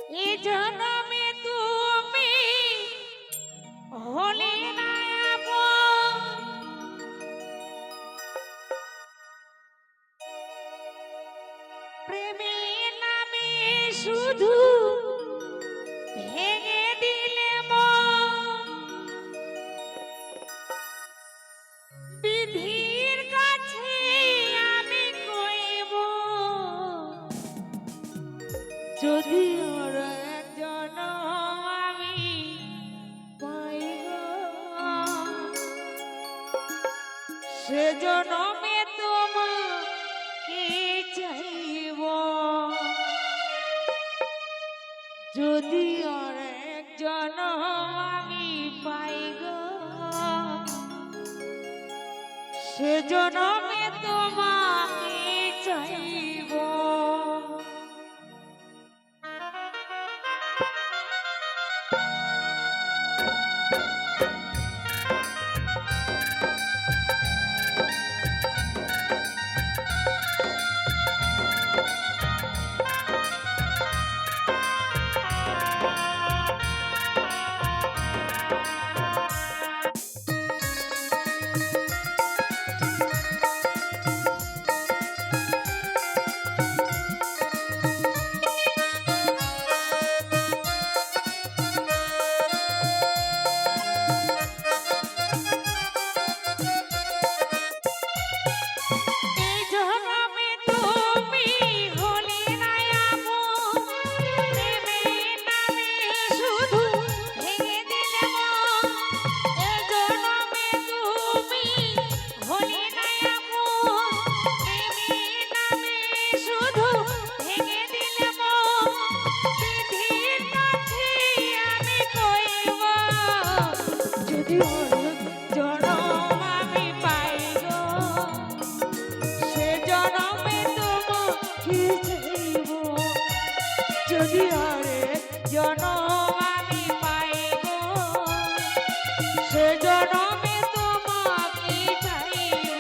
এ জনমে তুমি হলে না আপন, প্রেমের নামে শুধু ভেঙে দিলে মন। বিধির কাছে আমি কইব যদি ওর একজন আমি পাই গো, সে জনমে তোমাকে চাইব যদি ওর একজন আমি পাই গো, সে জনমে তোমাকে চাইব। যদি আরে জনম আমি পাইব, সে জনমে তোমাকে চাইব।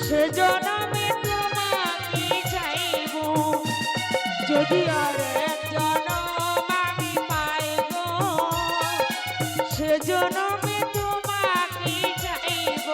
সে জনমে তোমাকে চাইব, যদি আর এক জনম আমি পাইব, সে জনমে তোমাকে চাইব।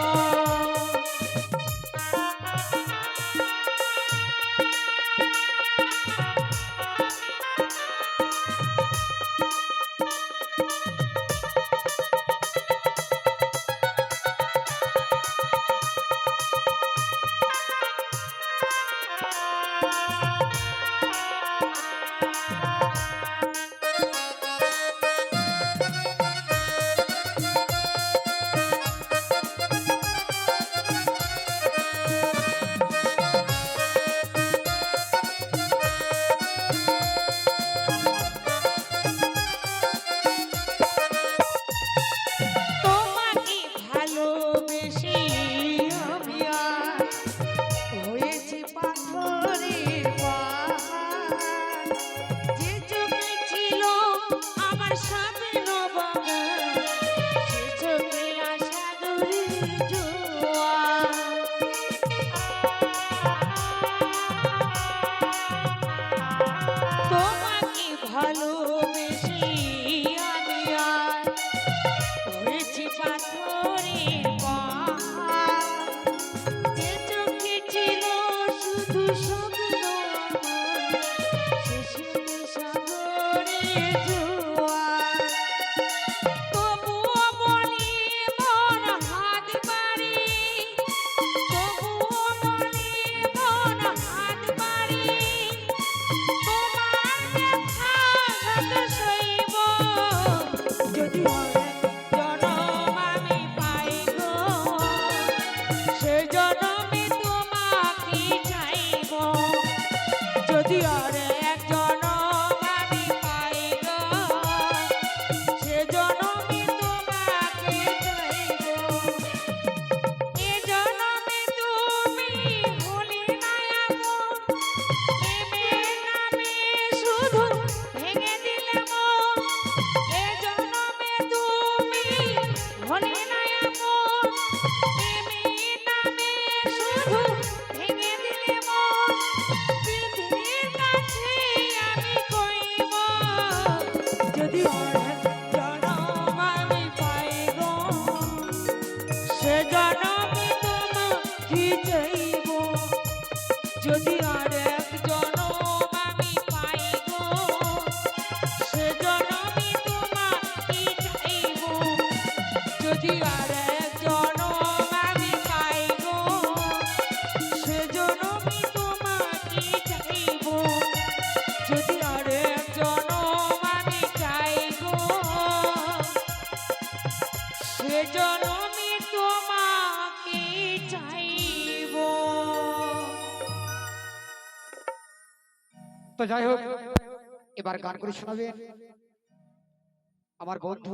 জোয়ার। তোমাকে ভালোবেসে আমি আর হয়েছি পাথরের পাহাড়। যে চোখে ছিল শুধু স্বপ্ন আমার, শেষে সাগরের জোয়ার। তবুও বলি মন হাত বাড়ি, তবুও বলি মন হাত বাড়ি, তোমার ব্যথা যত সইব, যদি আরেক জনম আমি পাই গো, সে জনমে তোমাকে চাইব। যদি আরেক জনম আমি পাই গো, সে জনমে তোমাকে চাইব। এ জনমে তুমি হলে না আপন, প্রেমের নামে শুধু ভেঙে দিলে মন। এ জনমে তুমি হলে না আপন, প্রেমের নামে শুধু ভেঙে দিলে মন। পৃথিবীর কাছে আমি কইব, যদি আরেক জনম আমি পাই গো, সে জনমে তোমাকে চাইব। যদি আরেক জনম আমি পাই গো, সে জনমে তোমাকে চাইব। যদি আরেক জনম আমি পাই গো, সে জনমে তোমাকে চাইব। যদি আরেক জনম আমি চাই গো, সে জনমে তোমাকে চাইব। তো যাই হোক, এবার গান করে শোনাবে আমার বন্ধু